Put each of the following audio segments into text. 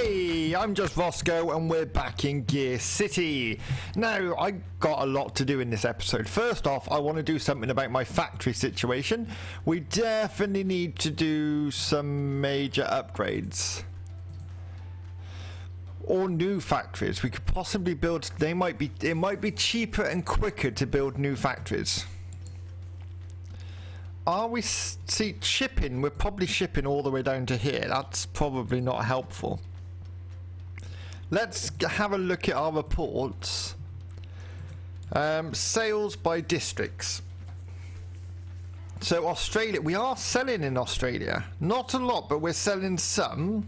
Hey, I'm just Roscoe and we're back in Gearcity. Now, I got a lot to do in this episode. First off, I want to do something about my factory situation. We definitely need to do some major upgrades. Or new factories. We could possibly build, it might be cheaper and quicker to build new factories. Are we, see, shipping, we're probably shipping all the way down to here. That's probably not helpful. Let's have a look at our reports. Sales by districts. So Australia, we are selling in Australia. Not a lot, but we're selling some.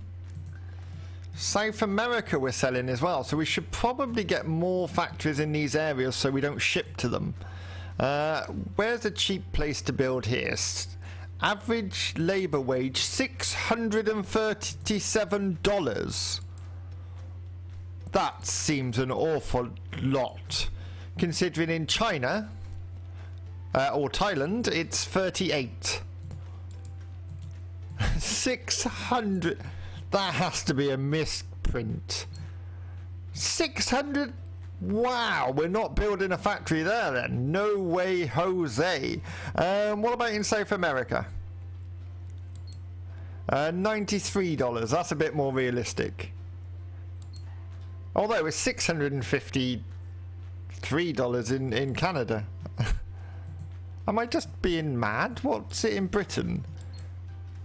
South America we're selling as well. So we should probably get more factories in these areas so we don't ship to them. Where's a cheap place to build here? Average labor wage $637. That seems an awful lot, considering in China or Thailand it's 38. 600. That has to be a misprint. 600. Wow, we're not building a factory there then. No way, Jose. What about in South America? $93. That's a bit more realistic. Although it's $653 in Canada. Am I just being mad? What's it in Britain?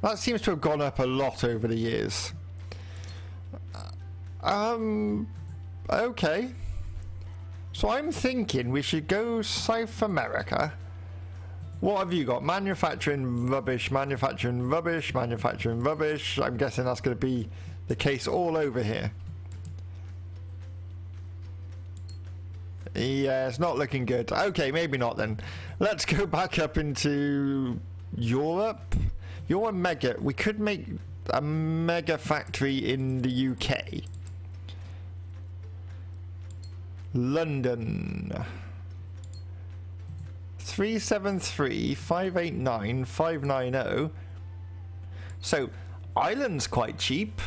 That seems to have gone up a lot over the years. Okay. So I'm thinking we should go South America. What have you got? Manufacturing rubbish, manufacturing rubbish, manufacturing rubbish. I'm guessing that's going to be the case all over here. Yeah, it's not looking good. Okay, maybe not then. Let's go back up into Europe. You're a mega. We could make a mega factory in the UK. London. 373 589 590. So Ireland's quite cheap.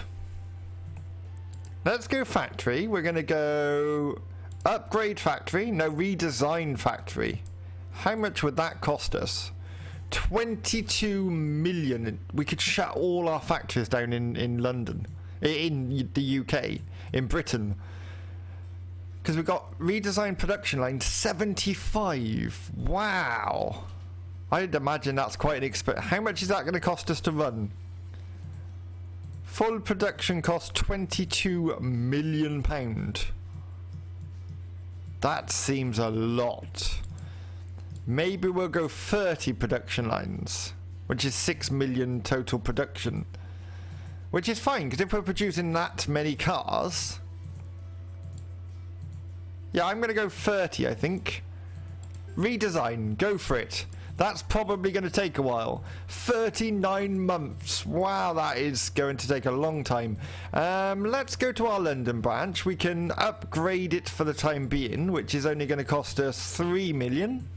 Let's go factory. We're going to go upgrade factory. No, redesign factory. How much would that cost us? 22 million. We could shut all our factories down in London, in the UK, in Britain. Because we've got redesigned production line 75. Wow. I'd imagine that's quite an expense. How much is that going to cost us to run? Full production cost £22 million. That seems a lot. Maybe we'll go 30 production lines, which is 6 million total production. Which is fine, because if we're producing that many cars... Yeah, I'm going to go 30, I think. Redesign, go for it. That's probably going to take a while. 39 months. Wow, that is going to take a long time. Let's go to our London branch. We can upgrade it for the time being, which is only going to cost us 3 million.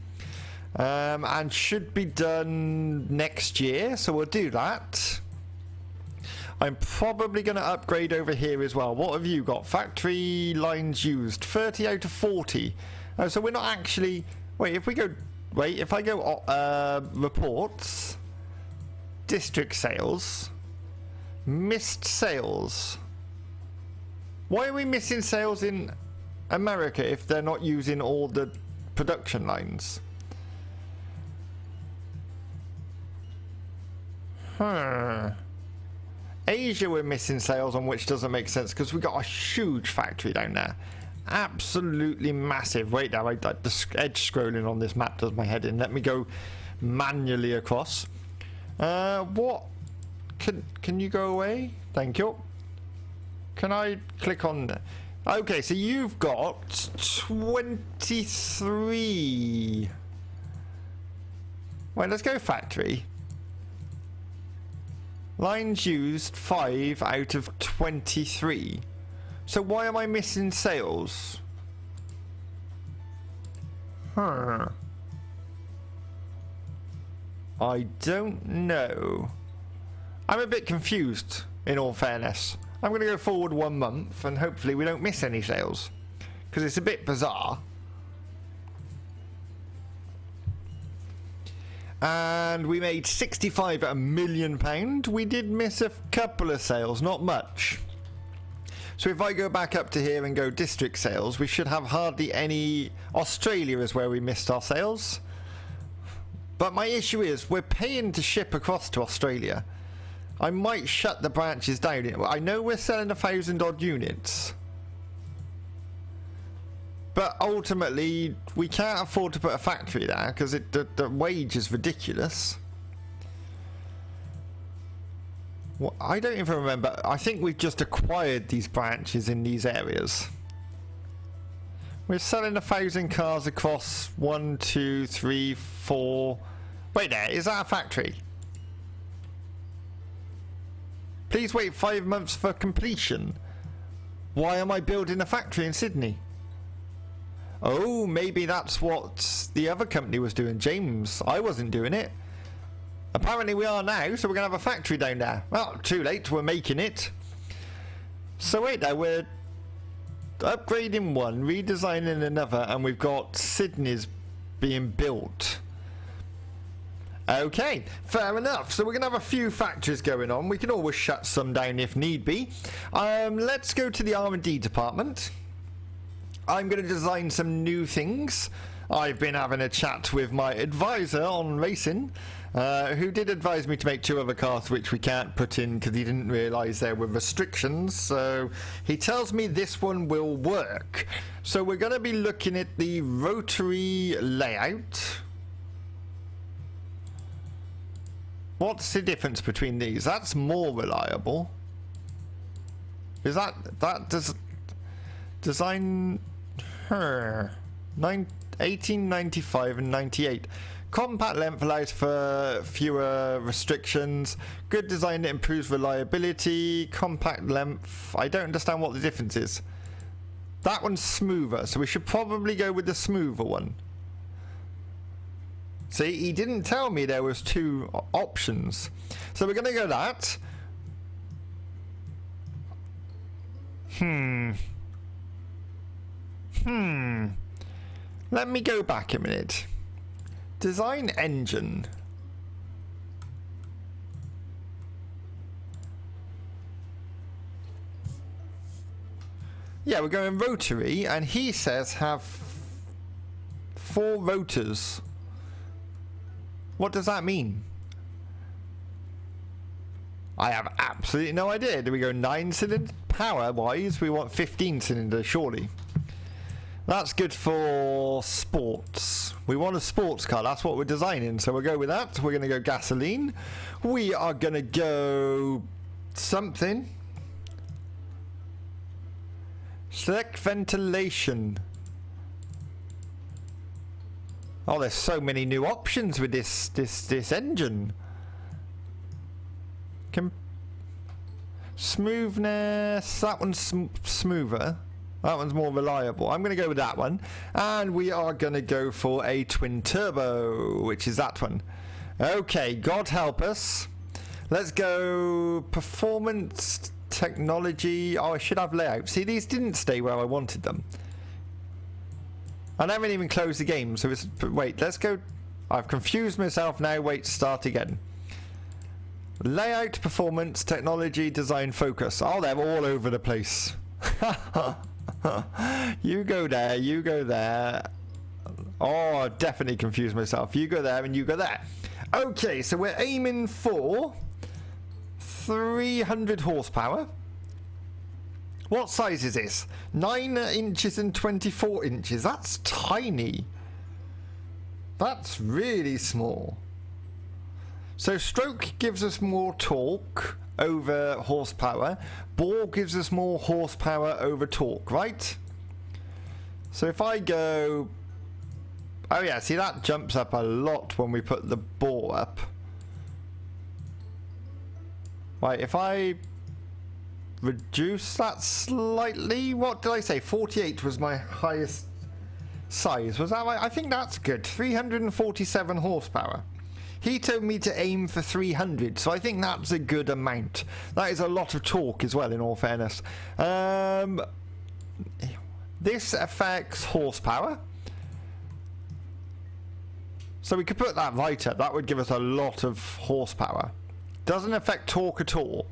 And should be done next year, so we'll do that. I'm probably going to upgrade over here as well. What have you got? Factory lines used. 30 out of 40. Oh, so we're not actually... Wait, if we go... Wait, if I go... reports. District sales. Missed sales. Why are we missing sales in America if they're not using all the production lines? Asia we're missing sales on, which doesn't make sense because we've got a huge factory down there. Absolutely massive. Wait now, the edge scrolling on this map does my head in. Let me go manually across. What? Can you go away? Thank you. Can I click on... Okay, so you've got 23. Wait, let's go factory. Lines used 5 out of 23. So why am I missing sales? I don't know. I'm a bit confused, in all fairness. I'm going to go forward 1 month and hopefully we don't miss any sales. Because it's a bit bizarre. And we made 65 at £1 million. We did miss a couple of sales, not much. So if I go back up to here and go district sales, we should have hardly any. Australia is where we missed our sales. But my issue is we're paying to ship across to Australia. I might shut the branches down. I know we're selling 1,000 odd units. But ultimately, we can't afford to put a factory there because the wage is ridiculous. Well, I don't even remember. I think we've just acquired these branches in these areas. We're selling 1,000 cars across 1, 2, 3, 4. Wait there, is that a factory? Please wait 5 months for completion. Why am I building a factory in Sydney? Oh, maybe that's what the other company was doing, James. I wasn't doing it. Apparently we are now, so we're going to have a factory down there. Well, too late, we're making it. So wait there, we're upgrading one, redesigning another, and we've got Sydney's being built. Okay, fair enough. So we're going to have a few factories going on. We can always shut some down if need be. Let's go to the R&D department. I'm going to design some new things. I've been having a chat with my advisor on racing, who did advise me to make 2 other cars which we can't put in because he didn't realise there were restrictions. So he tells me this one will work. So we're going to be looking at the rotary layout. What's the difference between these? That's more reliable. Is that does design her 1895 and 98. Compact length allows for fewer restrictions. Good design that improves reliability. Compact length, I don't understand what the difference is. That one's smoother, so we should probably go with the smoother one. See, he didn't tell me there was 2 options. So we're going to go that. Let me go back a minute. Design engine. Yeah, we're going rotary, and he says have 4 rotors. What does that mean? I have absolutely no idea. Do we go 9-cylinder? Power-wise, we want 15-cylinder, surely. That's good for sports. We want a sports car. That's what we're designing. So we'll go with that. We're going to go gasoline. We are going to go something. Select ventilation. Oh, there's so many new options with this engine. Smoothness. That one's smoother. That one's more reliable. I'm going to go with that one. And we are going to go for a twin turbo, which is that one. Okay, God help us. Let's go performance, technology. Oh, I should have layout. See, these didn't stay where I wanted them. I haven't even closed the game, so it's... Wait, let's go... I've confused myself now. Wait, start again. Layout, performance, technology, design, focus. Oh, they're all over the place. You go there, you go there. Oh, I definitely confused myself. You go there and you go there. Okay, so we're aiming for 300 horsepower. What size is this? 9 inches and 24 inches. That's tiny. That's really small. So stroke gives us more torque over horsepower. Bore gives us more horsepower over torque, right? So if I go... Oh yeah, see that jumps up a lot when we put the bore up. Right, if I reduce that slightly... What did I say? 48 was my highest size. Was that right? I think that's good. 347 horsepower. He told me to aim for 300, so I think that's a good amount. That is a lot of torque as well, in all fairness. This affects horsepower. So we could put that right up. That would give us a lot of horsepower. Doesn't affect torque at all.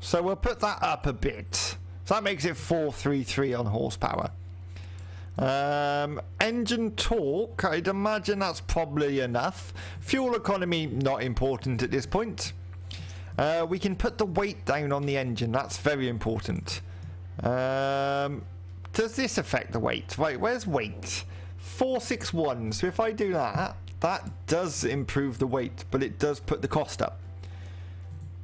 So we'll put that up a bit. So that makes it 433 on horsepower. Engine torque, I'd imagine that's probably enough. Fuel economy, not important at this point. We can put the weight down on the engine. That's very important. Does this affect the weight? Right, where's weight? 461. So if I do that, that does improve the weight, but it does put the cost up.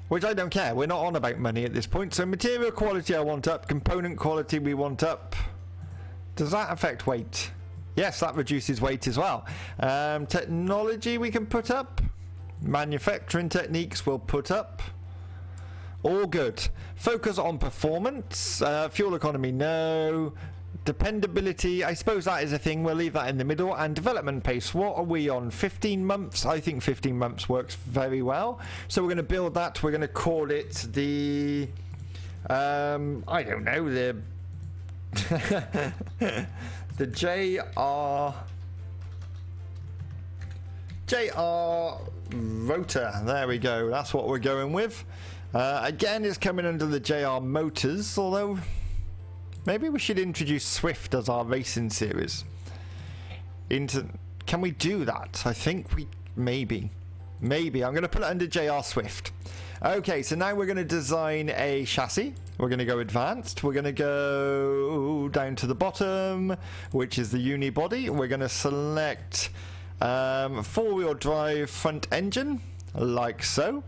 Which I don't care. We're not on about money at this point. So material quality I want up. Component quality we want up. Does that affect weight? Yes, that reduces weight as well. Technology we can put up. Manufacturing techniques we'll put up. All good. Focus on performance. Fuel economy, no. Dependability, I suppose that is a thing. We'll leave that in the middle. And development pace, what are we on? 15 months? I think 15 months works very well. So we're going to build that. We're going to call it the... I don't know. The JR rotor. There we go. That's what we're going with. Again, it's coming under the JR motors, although... Maybe we should introduce Swift as our racing series. Can we do that? I think we... Maybe. Maybe. I'm going to put it under JR Swift. Okay, so now we're going to design a chassis. We're going to go advanced. We're going to go down to the bottom, which is the unibody. We're going to select four-wheel drive front engine, like so.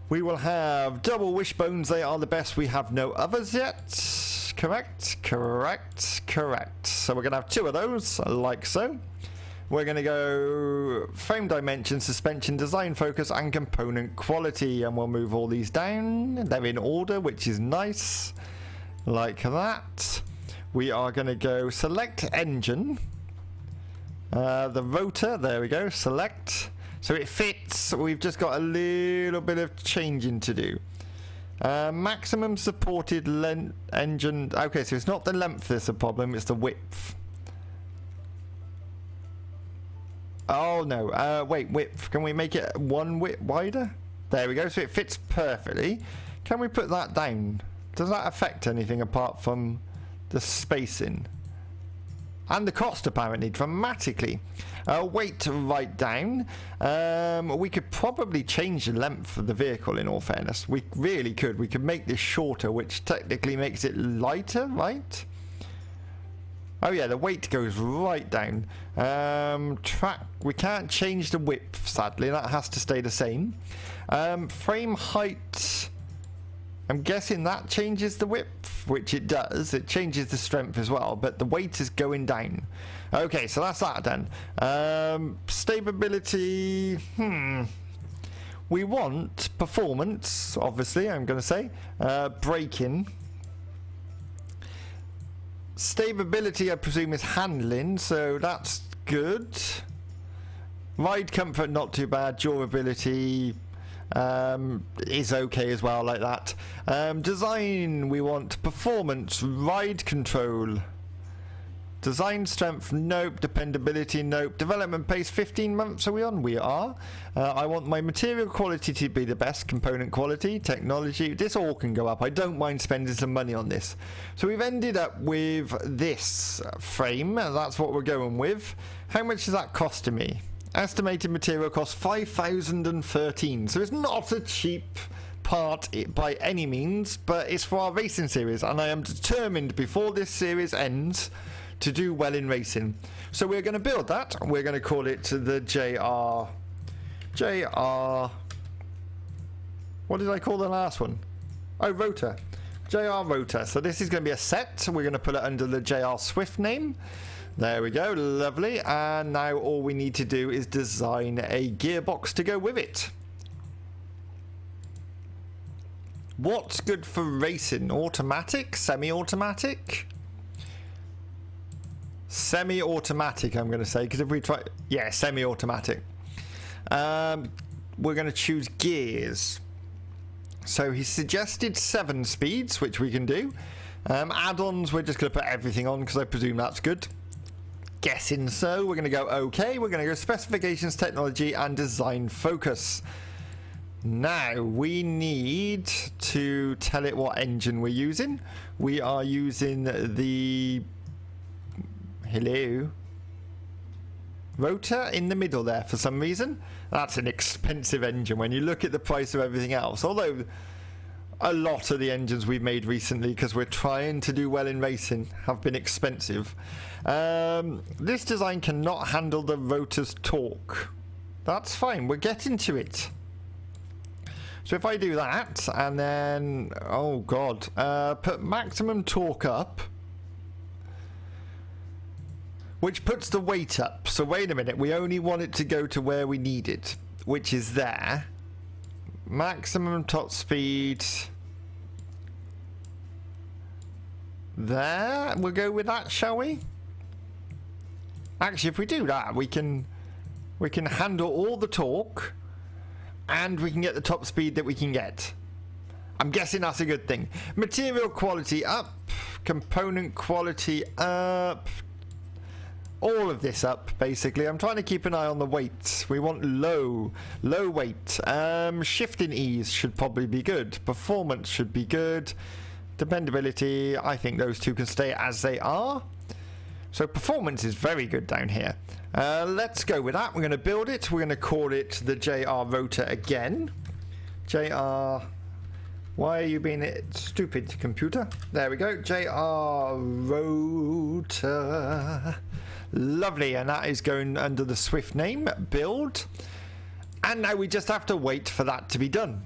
We will have double wishbones. They are the best. We have no others yet. Correct, correct, correct. So we're going to have two of those, like so. We're going to go frame dimension, suspension, design focus, and component quality. And we'll move all these down. They're in order, which is nice. Like that. We are going to go select engine. The rotor, there we go, select. So it fits. We've just got a little bit of changing to do. Maximum supported length engine. Okay, so it's not the length that's a problem, it's the width. Oh no, wait, width. Can we make it one width wider? There we go, so it fits perfectly. Can we put that down? Does that affect anything apart from the spacing? And the cost apparently, dramatically. Weight right down. We could probably change the length of the vehicle in all fairness. We really could. We could make this shorter, which technically makes it lighter, right? Oh yeah, the weight goes right down. Track, we can't change the width, sadly. That has to stay the same. Frame height, I'm guessing that changes the width, which it does. It changes the strength as well, but the weight is going down. Okay, so that's that then. Stability, we want performance, obviously, I'm going to say. Braking. Stability, I presume, is handling, so that's good. Ride comfort, not too bad. Durability is okay as well, like that. Design, we want performance, ride control. Design strength, nope. Dependability, nope. Development pace, 15 months are we on? We are. I want my material quality to be the best. Component quality, technology, this all can go up. I don't mind spending some money on this. So we've ended up with this frame. That's what we're going with. How much is that costing me? Estimated material cost 5,013. So it's not a cheap part by any means, but it's for our racing series, and I am determined before this series ends to do well in racing. So we're going to build that. We're going to call it the JR. What did I call the last one? Oh, rotor. JR rotor. So this is going to be a set. We're going to put it under the JR Swift name. There we go. Lovely. And now all we need to do is design a gearbox to go with it. What's good for racing? Automatic? Semi-automatic? Semi-automatic, I'm going to say, because if we try... Yeah, semi-automatic. We're going to choose gears. So he suggested 7 speeds, which we can do. Add-ons, we're just going to put everything on because I presume that's good. Guessing so. We're going to go OK. We're going to go specifications, technology, and design focus. Now, we need to tell it what engine we're using. We are using the... Hello? Rotor in the middle there for some reason. That's an expensive engine when you look at the price of everything else. Although a lot of the engines we've made recently, because we're trying to do well in racing, have been expensive. This design cannot handle the rotor's torque. That's fine, we're getting to it. So if I do that, and then, oh god, put maximum torque up, which puts the weight up. So wait a minute, we only want it to go to where we need it, which is there. Maximum top speed. There, we'll go with that, shall we? Actually, if we do that, we can handle all the torque, and we can get the top speed that we can get. I'm guessing that's a good thing. Material quality up, component quality up, all of this up, basically. I'm trying to keep an eye on the weights. We want low weight. Shifting ease should probably be good. Performance should be good. Dependability, I think those two can stay as they are. So performance is very good down here. Let's go with that. We're going to build it. We're going to call it the JR Rotor again. JR... Why are you being stupid, computer? There we go. JR Rotor. Lovely, and that is going under the Swift name, build. And now we just have to wait for that to be done.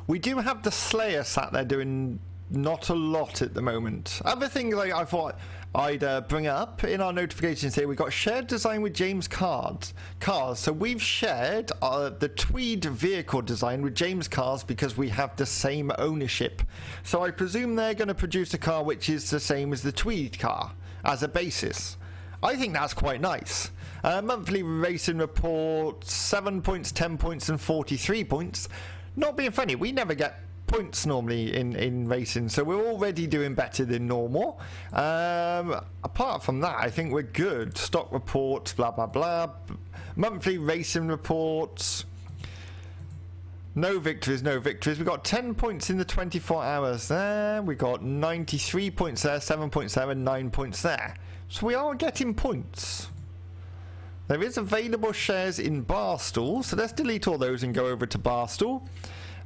We do have the Slayer sat there doing not a lot at the moment. Other things like I thought I'd bring up in our notifications here, we got shared design with James Cars. So we've shared the Tweed vehicle design with James Cars because we have the same ownership. So I presume they're going to produce a car which is the same as the Tweed car as a basis. I think that's quite nice. Monthly racing report, 7 points, 10 points and 43 points. Not being funny, we never get points normally in racing, so we're already doing better than normal. Apart from that, I think we're good. Stock reports, blah blah blah. Monthly racing reports. No victories, no victories. We got 10 points in the 24 hours there. We got 93 points there, 7 points there, and 9 points there. So we are getting points. There is available shares in Barstool, so let's delete all those and go over to Barstool.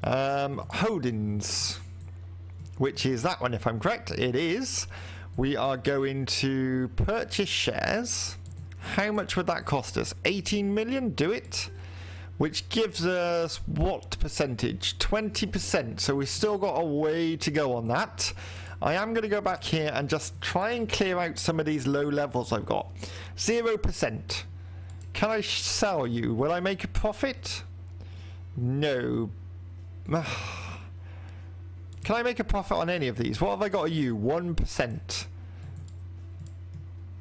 Holdings, which is that one if I'm correct. It is. We are going to purchase shares. How much would that cost us? 18 million, do it. Which gives us what percentage? 20%, so we've still got a way to go on that. I am going to go back here and just try and clear out some of these low levels I've got. 0%. Can I sell you? Will I make a profit? No. Can I make a profit on any of these? What have I got to you? 1%.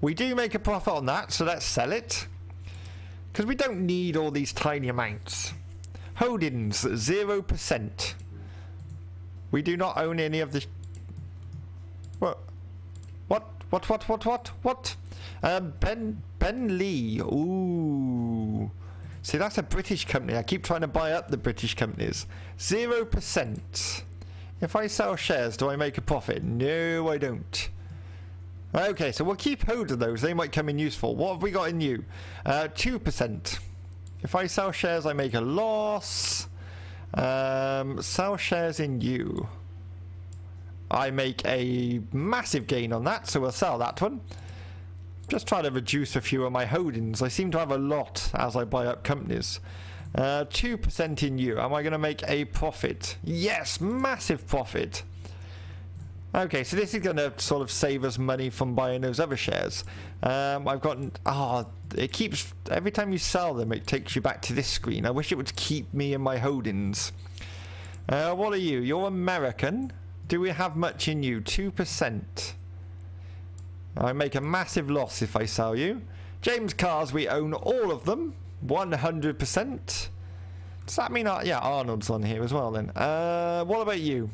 We do make a profit on that, so let's sell it. Because we don't need all these tiny amounts. Holdings, 0%. We do not own any of the... What? Ben Lee. Ooh. See, that's a British company. I keep trying to buy up the British companies. 0%. If I sell shares, do I make a profit? No, I don't. Okay, so we'll keep hold of those. They might come in useful. What have we got in you? 2%. If I sell shares, I make a loss. Sell shares in you. I make a massive gain on that, so we'll sell that one. Just trying to reduce a few of my holdings. I seem to have a lot as I buy up companies. 2% in you. Am I going to make a profit? Yes, massive profit. Okay, so this is going to sort of save us money from buying those other shares. I've got... it keeps... Every time you sell them, it takes you back to this screen. I wish it would keep me in my holdings. What are you? You're American. Do we have much in you? 2%. I make a massive loss if I sell you. James Cars, we own all of them. 100%. Does that mean... yeah, Arnold's on here as well then. What about you?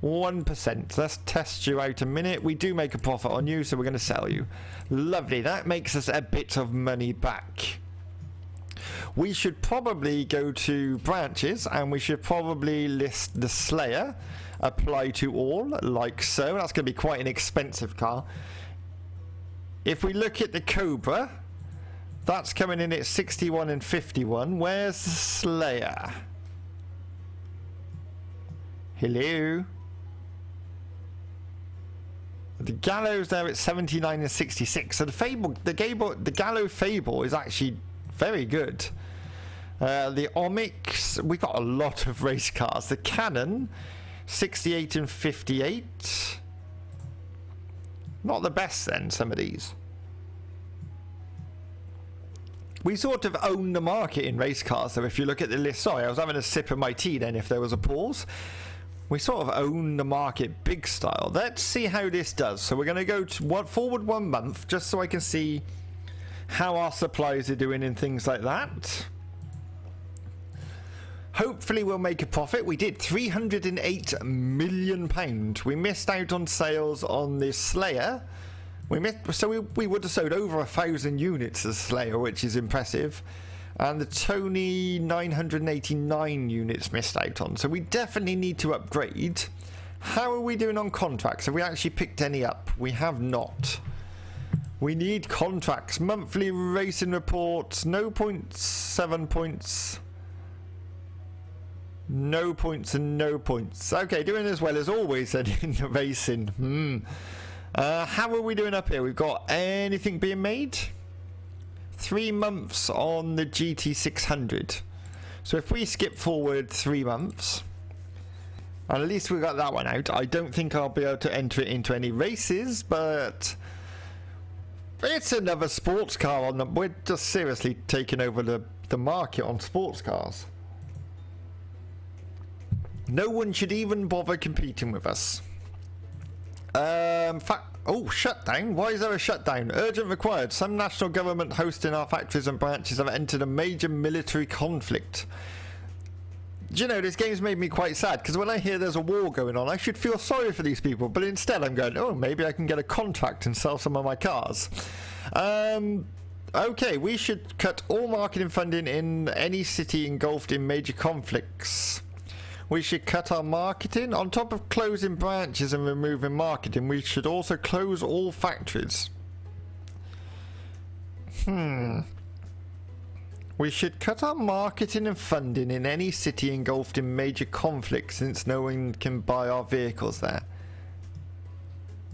1%. Let's test you out a minute. We do make a profit on you, so we're going to sell you. Lovely. That makes us a bit of money back. We should probably go to branches, and we should probably list the Slayer. Apply to all, like so. That's going to be quite an expensive car. If we look at the Cobra, that's coming in at 61 and 51. Where's the Slayer? Hello? The Gallows there at 79 and 66. So the Gallo Fable is actually very good. The Onyx, we got a lot of race cars. The Cannon, 68 and 58. Not the best then, some of these. We sort of own the market in race cars, though, if you look at the list. Sorry, I was having a sip of my tea then, if there was a pause. We sort of own the market big style. Let's see how this does. So we're going to go to forward 1 month, just so I can see how our suppliers are doing and things like that. Hopefully we'll make a profit. We did £308 million. We missed out on sales on this Slayer. We would have sold over 1,000 units of Slayer, which is impressive. And the Tony 989 units missed out on. So we definitely need to upgrade. How are we doing on contracts? Have we actually picked any up? We have not. We need contracts. Monthly racing reports. No points. 7 points. No points and no points. Okay, doing as well as always then in the racing. How are we doing up here? We've got anything being made? 3 months on the GT600. So if we skip forward 3 months, and at least we got that one out. I don't think I'll be able to enter it into any races, but it's another sports car on them. We're just seriously taking over the market on sports cars. No one should even bother competing with us. Oh, shutdown. Why is there a shutdown? Urgent required. Some national government hosting our factories and branches have entered a major military conflict. Do you know, this game's made me quite sad, because when I hear there's a war going on, I should feel sorry for these people, but instead I'm going, oh, maybe I can get a contract and sell some of my cars. Okay, we should cut all marketing funding in any city engulfed in major conflicts. We should cut our marketing. On top of closing branches and removing marketing, we should also close all factories. We should cut our marketing and funding in any city engulfed in major conflicts, since no one can buy our vehicles there.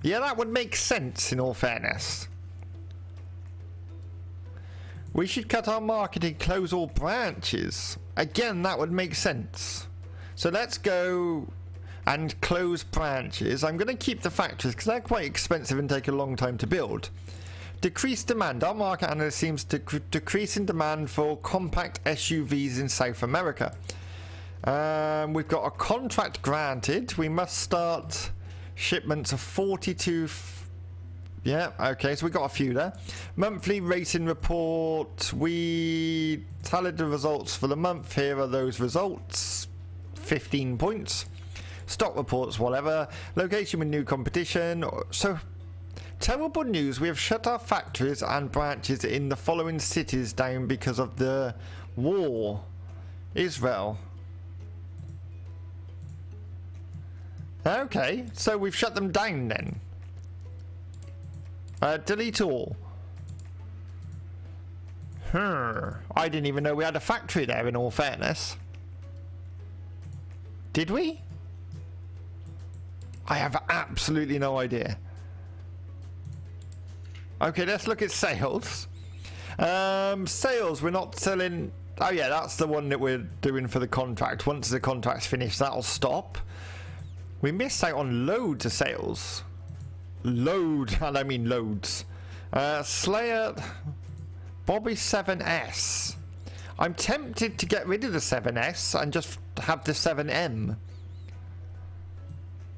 Yeah, that would make sense in all fairness. We should cut our marketing, close all branches. Again, that would make sense. So let's go and close branches. I'm going to keep the factories because they're quite expensive and take a long time to build. Decrease demand. Our market analyst seems to decrease in demand for compact SUVs in South America. We've got a contract granted. We must start shipments of 42... Yeah, okay, so we got a few there. Monthly rating report. We tallied the results for the month. Here are those results. 15 points. Stock reports, whatever. Location with new competition. So, terrible news. We have shut our factories and branches in the following cities down because of the war. Israel. Okay, so we've shut them down then. Delete all. I didn't even know we had a factory there, in all fairness. Did we? I have absolutely no idea. Okay, let's look at sales. Sales, we're not selling... Oh yeah, that's the one that we're doing for the contract. Once the contract's finished, that'll stop. We missed out on loads of sales. Load, and I mean loads. Slayer... Bobby 7S. I'm tempted to get rid of the 7S and just have the 7M.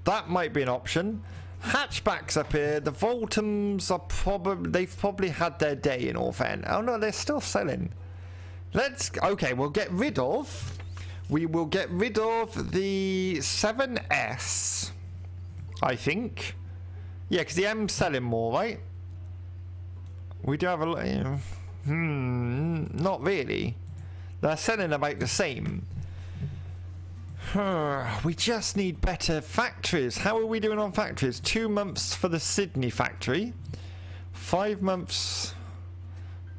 That might be an option. Hatchbacks up here. The Voltums are they've probably had their day in all fairness. Oh no, they're still selling. Okay, we will get rid of the 7S, I think. Yeah, because the M's selling more, right? We do have a not really. They're selling about the same. We just need better factories. How are we doing on factories? 2 months for the Sydney factory. 5 months.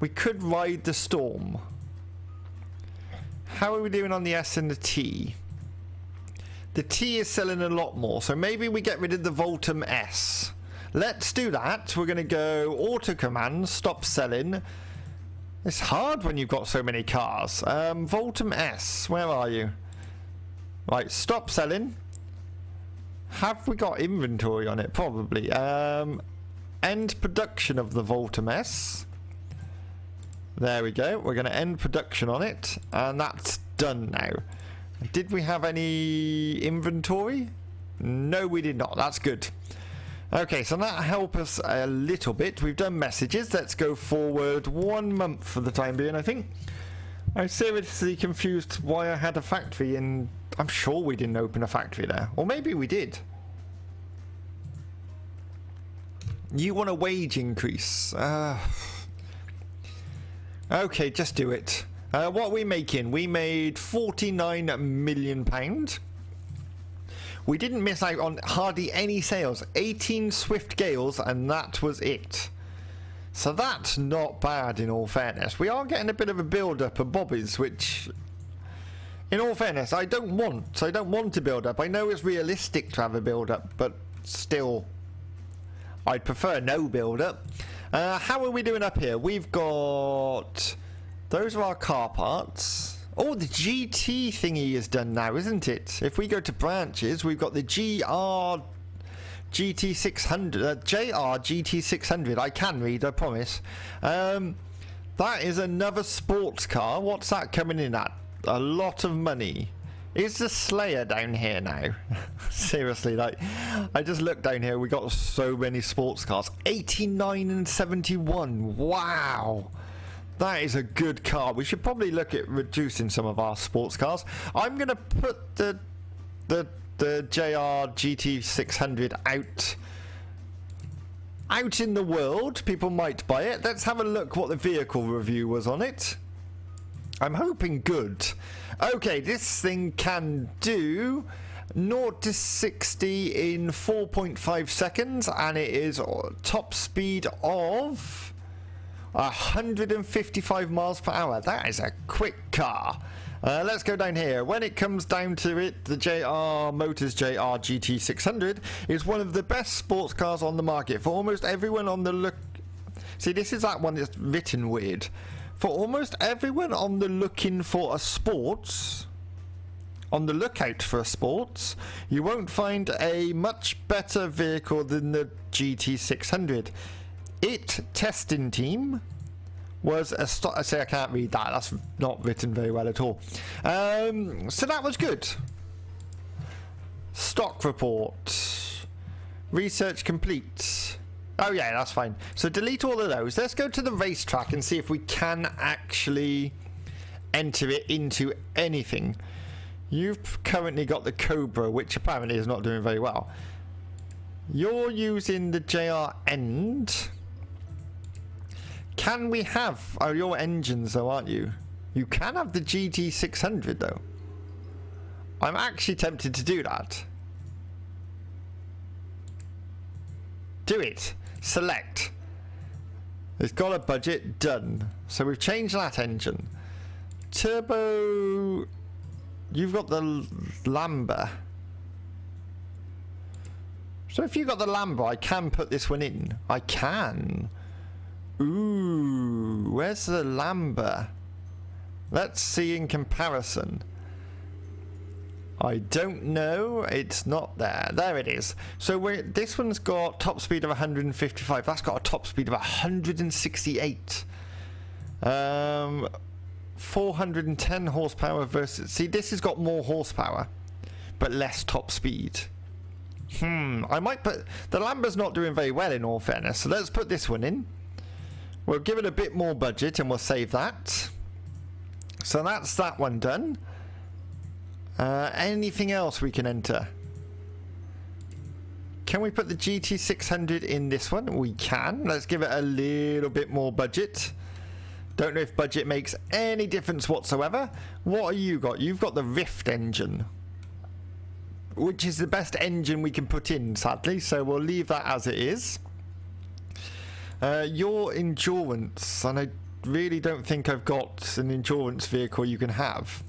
We could ride the storm. How are we doing on the S and the T? The T is selling a lot more, so maybe we get rid of the Voltum S. Let's do that. We're going to go auto command, stop selling. It's hard when you've got so many cars. Voltum S, where are you? Right, stop selling. Have we got inventory on it? Probably. End production of the Voltum S. There we go. We're going to end production on it, and that's done now. Did we have any inventory? No, we did not. That's good. Okay, so that helped us a little bit. We've done messages. Let's go forward 1 month for the time being, I think. I'm seriously confused why I had a factory in... I'm sure we didn't open a factory there. Or maybe we did. You want a wage increase. Okay, just do it. What are we making? We made £49 million. We didn't miss out on hardly any sales. 18 Swift Gales, and that was it. So that's not bad in all fairness. We are getting a bit of a build-up of Bobbies, which... In all fairness, I don't want to build up. I know it's realistic to have a build up, but still, I'd prefer no build up. How are we doing up here? We've got... Those are our car parts. Oh, the GT thingy is done now, isn't it? If we go to branches, we've got the GR GT600, JR GT600. I can read, I promise. That is another sports car. What's that coming in at? A lot of money. Is the Slayer down here now? Seriously, like, I just looked down here. We got so many sports cars. 89 and 71. Wow. That is a good car. We should probably look at reducing some of our sports cars. I'm going to put the JR GT600 out in the world. People might buy it. Let's have a look what the vehicle review was on it. I'm hoping good. Okay, this thing can do 0 to 60 in 4.5 seconds, and it is top speed of 155 miles per hour. That is a quick car. Let's go down here. When it comes down to it, the JR Motors JR GT600 is one of the best sports cars on the market. For almost everyone on the look... See, this is that one that's written weird. For almost everyone on the looking for a sports, on the lookout for a sports, you won't find a much better vehicle than the GT600. It testing team was a I say I can't read that. That's not written very well at all. So that was good. Stock report. Research complete. Oh yeah, that's fine. So delete all of those. Let's go to the racetrack and see if we can actually enter it into anything. You've currently got the Cobra, which apparently is not doing very well. You're using the JR End. Can we have... Oh, your engines though, aren't you? You can have the GT600 though. I'm actually tempted to do that. Do it. Select. It's got a budget. Done. So we've changed that engine. Turbo... You've got the Lambda. So if you've got the Lambda, I can put this one in. I can. Ooh, where's the Lambda? Let's see in comparison. I don't know. It's not there. There it is. So this one's got top speed of 155. That's got a top speed of 168. 410 horsepower versus... See, this has got more horsepower, but less top speed. I might put... The Lamba's not doing very well, in all fairness, so let's put this one in. We'll give it a bit more budget and we'll save that. So that's that one done. Anything else we can enter? Can we put the GT600 in this one? We can. Let's give it a little bit more budget. Don't know if budget makes any difference whatsoever. What have you got? You've got the Rift engine, which is the best engine we can put in, sadly. So we'll leave that as it is. Your endurance, and I really don't think I've got an endurance vehicle you can have.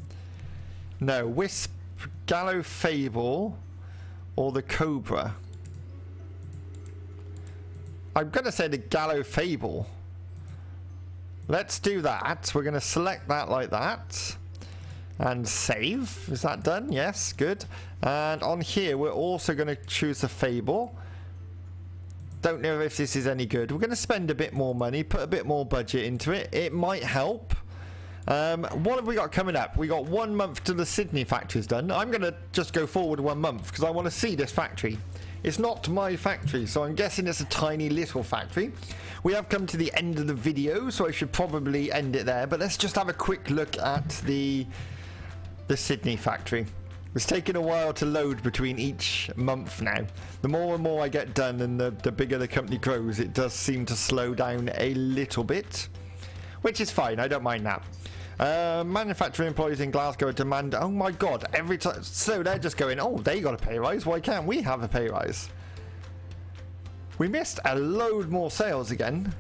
No, Wisp, Gallo Fable, or the Cobra. I'm going to say the Gallo Fable. Let's do that. We're going to select that like that. And save. Is that done? Yes, good. And on here, we're also going to choose the Fable. Don't know if this is any good. We're going to spend a bit more money, put a bit more budget into it. It might help. What have we got coming up? We got 1 month till the Sydney factory's done. I'm going to just go forward 1 month because I want to see this factory. It's not my factory, so I'm guessing it's a tiny little factory. We have come to the end of the video, so I should probably end it there. But let's just have a quick look at the Sydney factory. It's taken a while to load between each month now. The more and more I get done and the bigger the company grows, it does seem to slow down a little bit, which is fine. I don't mind that. Manufacturing employees in Glasgow demand, oh my god, every time. So they're just going, oh, they got a pay rise. Why can't we have a pay rise? We missed a load more sales again.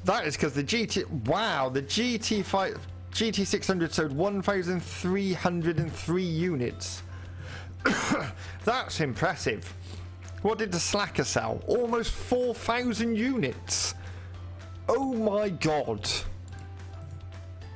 That is because the GT600 sold 1,303 units. That's impressive. What did the Slacker sell? Almost 4,000 units. Oh my god.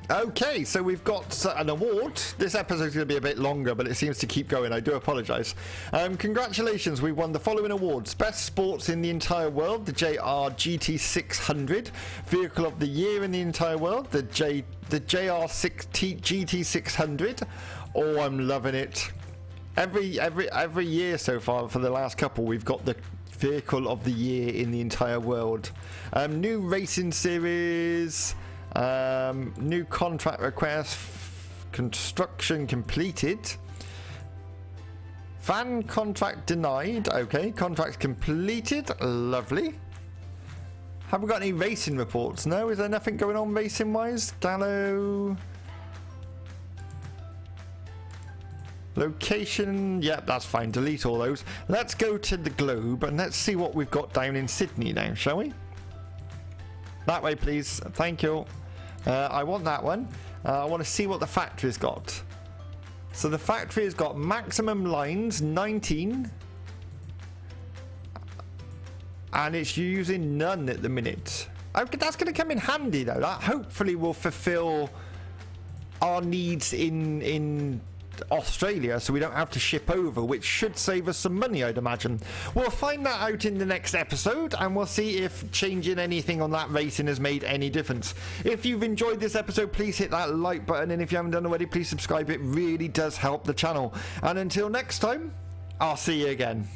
Okay, so we've got an award. This episode's going to be a bit longer, but it seems to keep going. I do apologise. Congratulations, we won the following awards. Best Sports in the entire world, the JR GT600. Vehicle of the Year in the entire world, the GT600. Oh, I'm loving it. Every year so far, for the last couple, we've got the Vehicle of the Year in the entire world. New racing series... new contract request, construction completed, van contract denied. Okay, contract completed, lovely. Have we got any racing reports? No, is there nothing going on racing wise? Gallo location, yep, that's fine, delete all those. Let's go to the globe and let's see what we've got down in Sydney now, shall we? That way please, thank you. I want that one. I want to see what the factory's got. So the factory has got maximum lines 19, and it's using none at the minute. Okay, that's going to come in handy though. That hopefully will fulfill our needs in Australia, so we don't have to ship over, which should save us some money, I'd imagine. We'll find that out in the next episode, and we'll see if changing anything on that racing has made any difference. If you've enjoyed this episode, please hit that like button, and if you haven't done already, please subscribe. It really does help the channel. And until next time, I'll see you again.